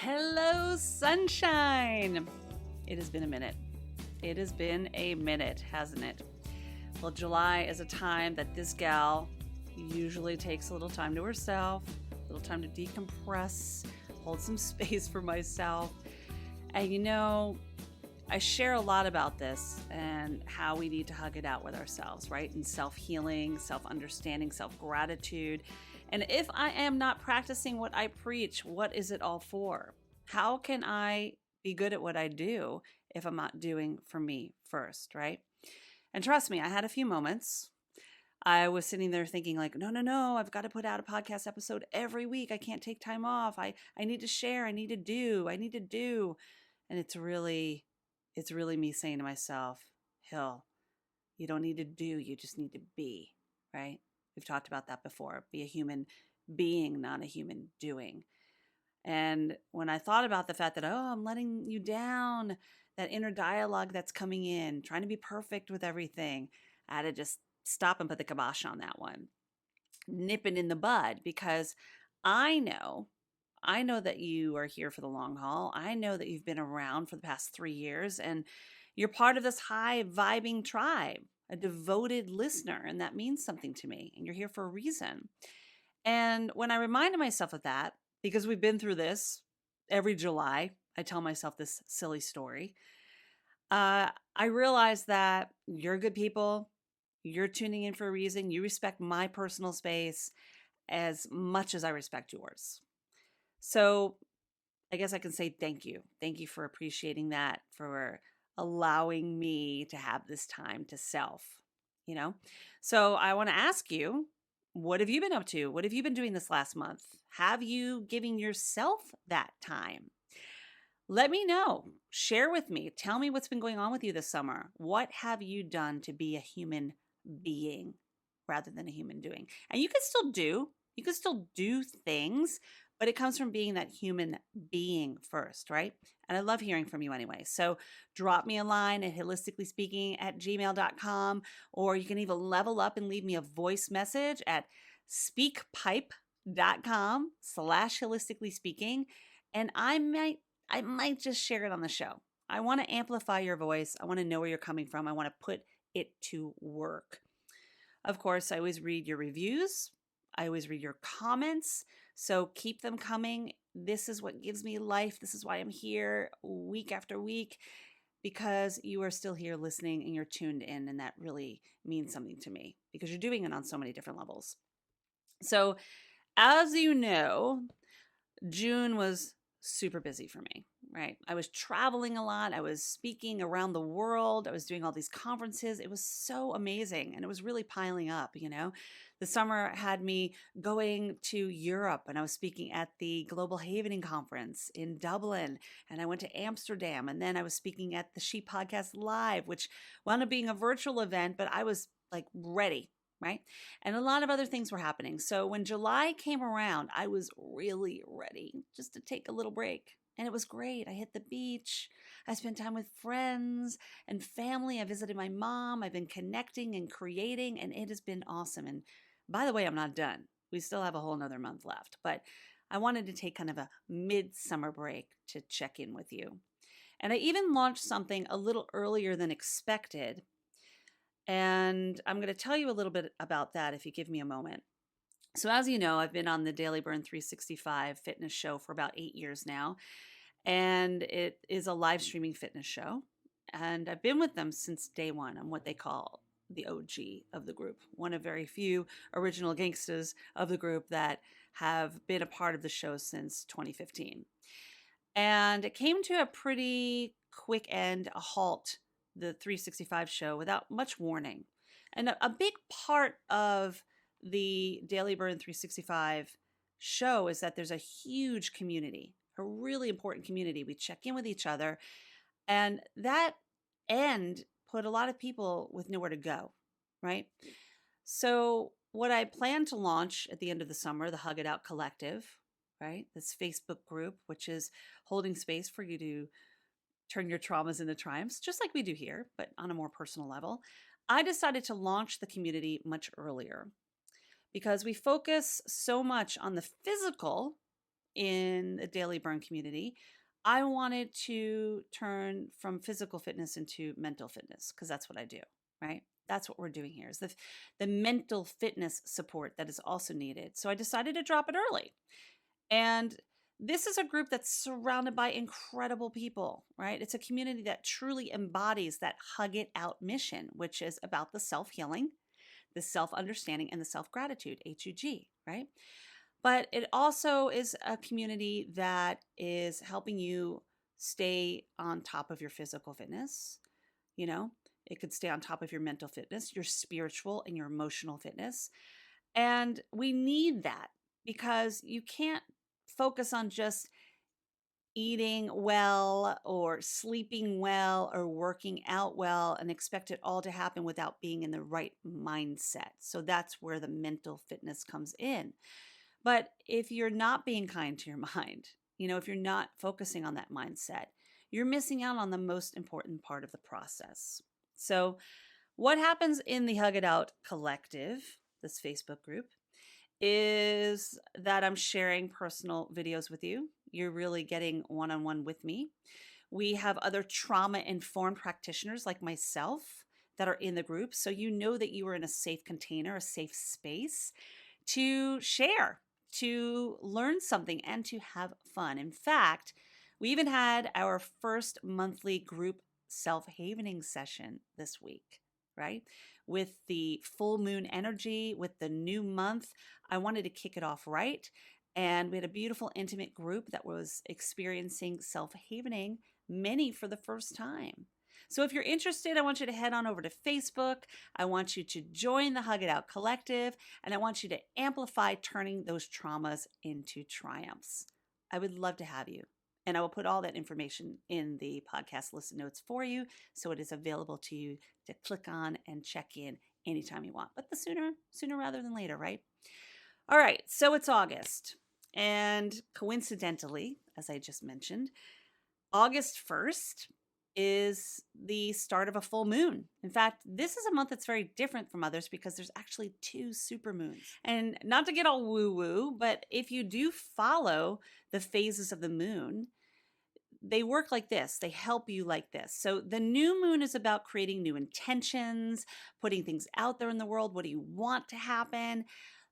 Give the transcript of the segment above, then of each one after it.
Hello, sunshine. It has been a minute. It has been a minute, hasn't it? Well, July is a time that this gal usually takes a little time to herself, a little time to decompress, hold some space for myself. And I share a lot about this and how we need to hug it out with ourselves, right? And self-healing, self-understanding, self-gratitude. And if I am not practicing what I preach, what is it all for? How can I be good at what I do if I'm not doing for me first, right? And trust me, I had a few moments. I was sitting there thinking like, no, I've got to put out a podcast episode every week. I can't take time off. I need to share. I need to do. And it's really me saying to myself, Hill, you don't need to do, you just need to be, right? We've talked about that before. Be a human being, not a human doing. And when I thought about the fact that, I'm letting you down, that inner dialogue that's coming in, trying to be perfect with everything, I had to just stop and put the kibosh on that one. Nip it in the bud, because I know that you are here for the long haul. I know that you've been around for the past 3 years and you're part of this high vibing tribe, a devoted listener, and that means something to me. And you're here for a reason. And when I reminded myself of that, because we've been through this every July, I tell myself this silly story. I realized that you're good people. You're tuning in for a reason. You respect my personal space as much as I respect yours. So I guess I can say thank you. Thank you for appreciating that, for allowing me to have this time to self. So I want to ask you, what have you been up to? What have you been doing this last month? Have you given yourself that time? Let me know. Share with me. Tell me what's been going on with you this summer. What have you done to be a human being rather than a human doing? And you can still do things, but it comes from being that human being first, right? And I love hearing from you anyway. So drop me a line at holisticallyspeaking@gmail.com, or you can even level up and leave me a voice message at speakpipe.com/holisticallyspeaking. And I might just share it on the show. I want to amplify your voice. I want to know where you're coming from. I want to put it to work. Of course, I always read your reviews. I always read your comments. So keep them coming. This is what gives me life. This is why I'm here week after week, because you are still here listening and you're tuned in. And that really means something to me because you're doing it on so many different levels. So as you know, June was super busy for me, right? I was traveling a lot. I was speaking around the world. I was doing all these conferences. It was so amazing. And it was really piling up. The summer had me going to Europe, and I was speaking at the Global Havening Conference in Dublin, and I went to Amsterdam, and then I was speaking at the She Podcast Live, which wound up being a virtual event, but I was like ready, right? And a lot of other things were happening. So when July came around, I was really ready just to take a little break. And it was great. I hit the beach. I spent time with friends and family. I visited my mom. I've been connecting and creating, and it has been awesome. And by the way, I'm not done. We still have a whole nother month left, but I wanted to take kind of a midsummer break to check in with you. And I even launched something a little earlier than expected. And I'm going to tell you a little bit about that if you give me a moment. So as you know, I've been on the Daily Burn 365 fitness show for about 8 years now. And it is a live streaming fitness show. And I've been with them since day one. I'm what they call the OG of the group, one of very few original gangsters of the group that have been a part of the show since 2015. And it came to a pretty quick end, a halt, the 365 show, without much warning. And a big part of the Daily Burn 365 show is that there's a huge community, a really important community. We check in with each other, and that end put a lot of people with nowhere to go, right? So what I plan to launch at the end of the summer, the Hug It Out Collective, right? This Facebook group, which is holding space for you to turn your traumas into triumphs, just like we do here, but on a more personal level. I decided to launch the community much earlier because we focus so much on the physical in the Daily Burn community, I wanted to turn from physical fitness into mental fitness because that's what I do, right? That's what we're doing here is the mental fitness support that is also needed. So I decided to drop it early. And this is a group that's surrounded by incredible people, right? It's a community that truly embodies that hug it out mission, which is about the self-healing, the self-understanding, and the self-gratitude, HUG, right? But it also is a community that is helping you stay on top of your physical fitness. You know, it could stay on top of your mental fitness, your spiritual and your emotional fitness. And we need that because you can't focus on just eating well or sleeping well or working out well and expect it all to happen without being in the right mindset. So that's where the mental fitness comes in. But if you're not being kind to your mind, if you're not focusing on that mindset, you're missing out on the most important part of the process. So, what happens in the Hug It Out Collective, this Facebook group, is that I'm sharing personal videos with you. You're really getting one-on-one with me. We have other trauma-informed practitioners like myself that are in the group. So you know that you are in a safe container, a safe space to share, to learn something, and to have fun. In fact, we even had our first monthly group self-havening session this week, right? With the full moon energy, with the new month, I wanted to kick it off right. And we had a beautiful, intimate group that was experiencing self-havening, many for the first time. So if you're interested, I want you to head on over to Facebook. I want you to join the Hug It Out Collective, and I want you to amplify turning those traumas into triumphs. I would love to have you. And I will put all that information in the podcast listen notes for you, so it is available to you to click on and check in anytime you want. But the sooner rather than later, right? All right, so it's August. And coincidentally, as I just mentioned, August 1st is the start of a full moon. In fact, this is a month that's very different from others because there's actually 2 supermoons. And not to get all woo-woo, but if you do follow the phases of the moon, they work like this. They help you like this. So the new moon is about creating new intentions, putting things out there in the world. What do you want to happen?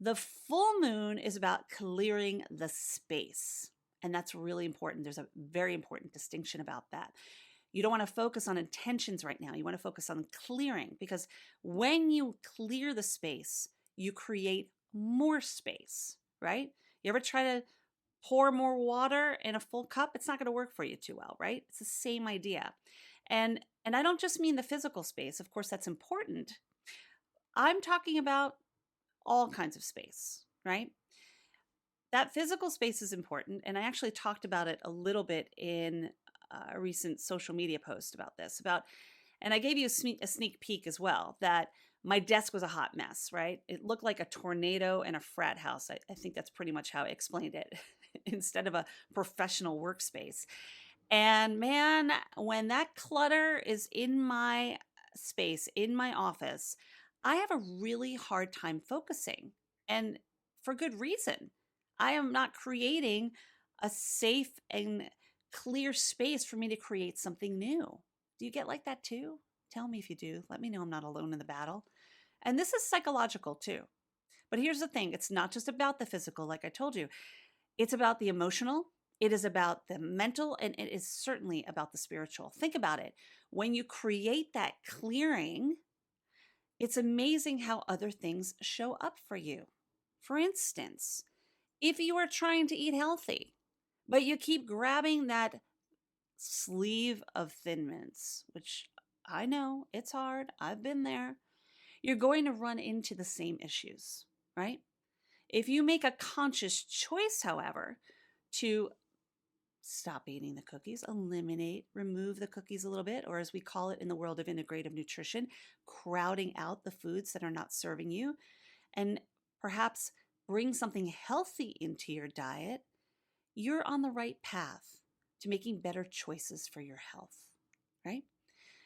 The full moon is about clearing the space. And that's really important. There's a very important distinction about that. You don't want to focus on intentions right now. You want to focus on clearing, because when you clear the space, you create more space, right? You ever try to pour more water in a full cup? It's not going to work for you too well, right? It's the same idea. And I don't just mean the physical space. Of course, that's important. I'm talking about all kinds of space, right? That physical space is important. And I actually talked about it a little bit in a recent social media post about this, and I gave you a sneak peek as well, that my desk was a hot mess, right? It looked like a tornado in a frat house. I think that's pretty much how I explained it instead of a professional workspace. And man, when that clutter is in my space, in my office, I have a really hard time focusing, and for good reason. I am not creating a safe and clear space for me to create something new. Do you get like that too? Tell me if you do. Let me know I'm not alone in the battle. And this is psychological too. But here's the thing, it's not just about the physical, like I told you. It's about the emotional, it is about the mental, and it is certainly about the spiritual. Think about it. When you create that clearing, it's amazing how other things show up for you. For instance, if you are trying to eat healthy, but you keep grabbing that sleeve of Thin Mints, which I know it's hard, I've been there, you're going to run into the same issues, right? If you make a conscious choice, however, to stop eating the cookies, eliminate, remove the cookies a little bit, or as we call it in the world of integrative nutrition, crowding out the foods that are not serving you, and perhaps bring something healthy into your diet, you're on the right path to making better choices for your health, right?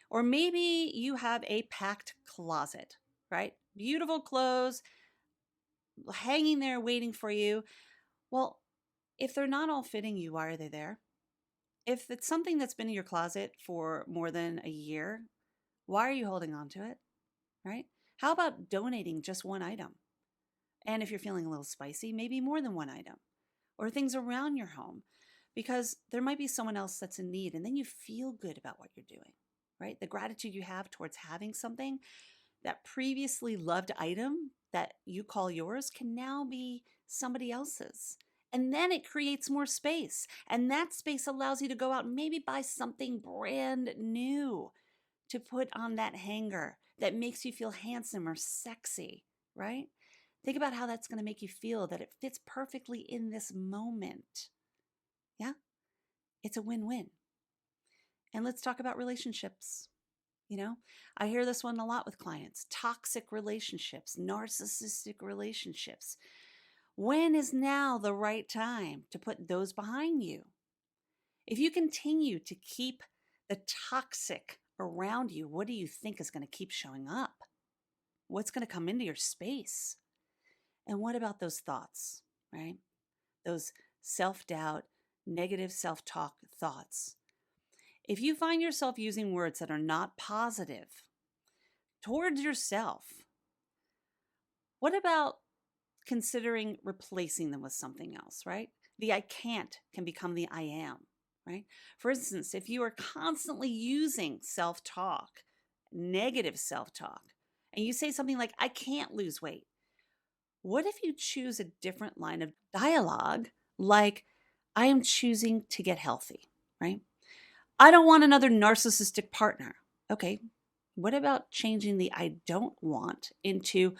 Or maybe you have a packed closet, right? Beautiful clothes hanging there waiting for you. Well, if they're not all fitting you, why are they there? If it's something that's been in your closet for more than a year, why are you holding on to it, right? How about donating just one item? And if you're feeling a little spicy, maybe more than one item or things around your home, because there might be someone else that's in need, and then you feel good about what you're doing, right? The gratitude you have towards having something, that previously loved item that you call yours can now be somebody else's. And then it creates more space. And that space allows you to go out and maybe buy something brand new to put on that hanger that makes you feel handsome or sexy, right? Think about how that's going to make you feel, that it fits perfectly in this moment. Yeah, it's a win-win. And let's talk about relationships. I hear this one a lot with clients: toxic relationships, narcissistic relationships. When is now the right time to put those behind you? If you continue to keep the toxic around you, what do you think is going to keep showing up? What's going to come into your space? And what about those thoughts, right? Those self-doubt, negative self-talk thoughts. If you find yourself using words that are not positive towards yourself, what about considering replacing them with something else, right? The I can't can become the I am, right? For instance, if you are constantly using self-talk, negative self-talk, and you say something like, I can't lose weight, what if you choose a different line of dialogue, like, I am choosing to get healthy, right? I don't want another narcissistic partner. Okay, what about changing the I don't want into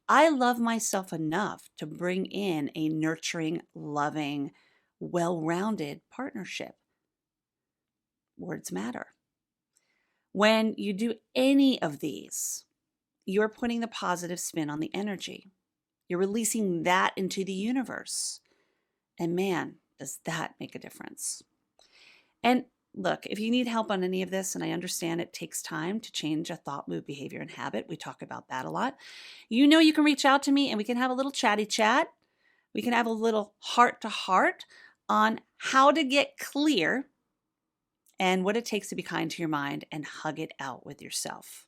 I love myself enough to bring in a nurturing, loving, well-rounded partnership? Words matter. When you do any of these, you're putting the positive spin on the energy. You're releasing that into the universe. And man, does that make a difference. And look, if you need help on any of this, and I understand it takes time to change a thought, mood, behavior, and habit, we talk about that a lot. You can reach out to me and we can have a little chatty chat. We can have a little heart to heart on how to get clear and what it takes to be kind to your mind and hug it out with yourself.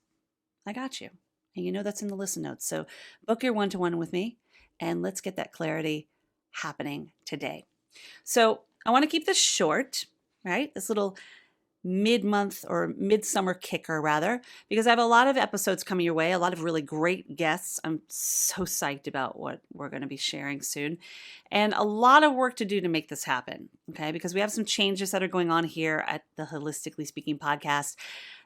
I got you. And that's in the listen notes. So book your one-to-one with me and let's get that clarity happening today. So I want to keep this short, right? This little mid-month or midsummer kicker rather, because I have a lot of episodes coming your way, a lot of really great guests. I'm so psyched about what we're going to be sharing soon, and a lot of work to do to make this happen. Okay. Because we have some changes that are going on here at the Holistically Speaking podcast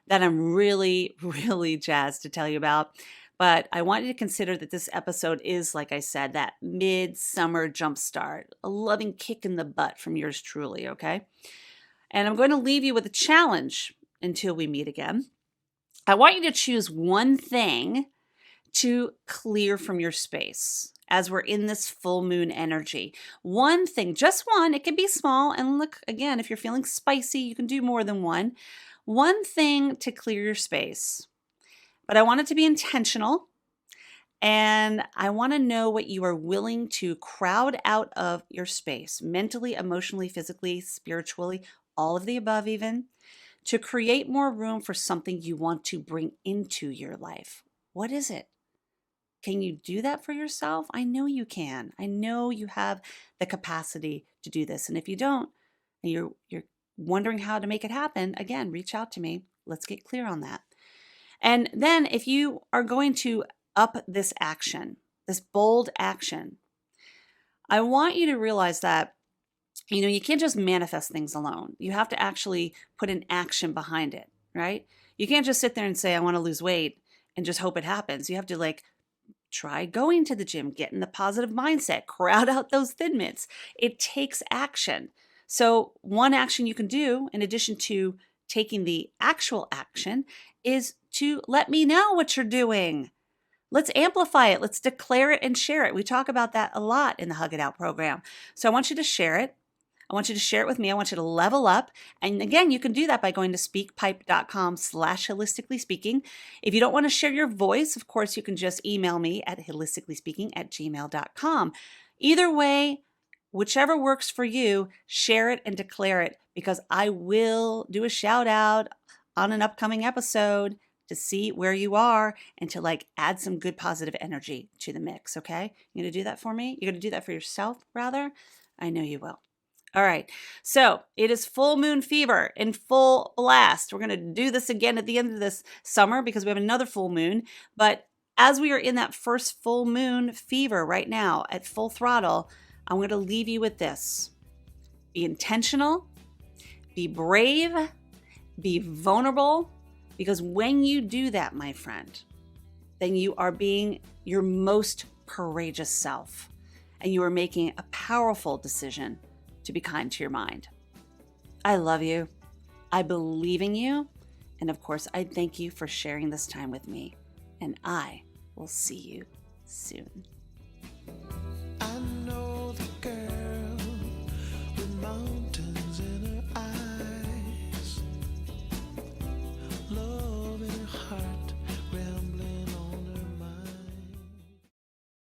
that I'm really, really jazzed to tell you about. But I want you to consider that this episode is, like I said, that midsummer jumpstart, a loving kick in the butt from yours truly. Okay. And I'm going to leave you with a challenge until we meet again. I want you to choose one thing to clear from your space as we're in this full moon energy. One thing, just one. It can be small. And look, again, if you're feeling spicy, you can do more than one. One thing to clear your space. But I want it to be intentional. And I want to know what you are willing to crowd out of your space, mentally, emotionally, physically, spiritually, all of the above even, to create more room for something you want to bring into your life. What is it? Can you do that for yourself? I know you can. I know you have the capacity to do this. And if you don't, and you're wondering how to make it happen, again, reach out to me. Let's get clear on that. And then if you are going to up this action, this bold action, I want you to realize that you can't just manifest things alone. You have to actually put an action behind it, right? You can't just sit there and say, I want to lose weight and just hope it happens. You have to try going to the gym, get in the positive mindset, crowd out those thin mints. It takes action. So one action you can do in addition to taking the actual action is to let me know what you're doing. Let's amplify it. Let's declare it and share it. We talk about that a lot in the Hug It Out program. So I want you to share it. I want you to share it with me. I want you to level up. And again, you can do that by going to speakpipe.com/holistically speaking. If you don't want to share your voice, of course, you can just email me at holisticallyspeaking@gmail.com. Either way, whichever works for you, share it and declare it, because I will do a shout out on an upcoming episode to see where you are and to like add some good positive energy to the mix. Okay. You gonna do that for me? You're gonna do that for yourself, rather? I know you will. All right. So it is full moon fever in full blast. We're going to do this again at the end of this summer because we have another full moon. But as we are in that first full moon fever right now at full throttle, I'm going to leave you with this. Be intentional, be brave, be vulnerable, because when you do that, my friend, then you are being your most courageous self, and you are making a powerful decision to be kind to your mind. I love you. I believe in you. And of course, I thank you for sharing this time with me. And I will see you soon.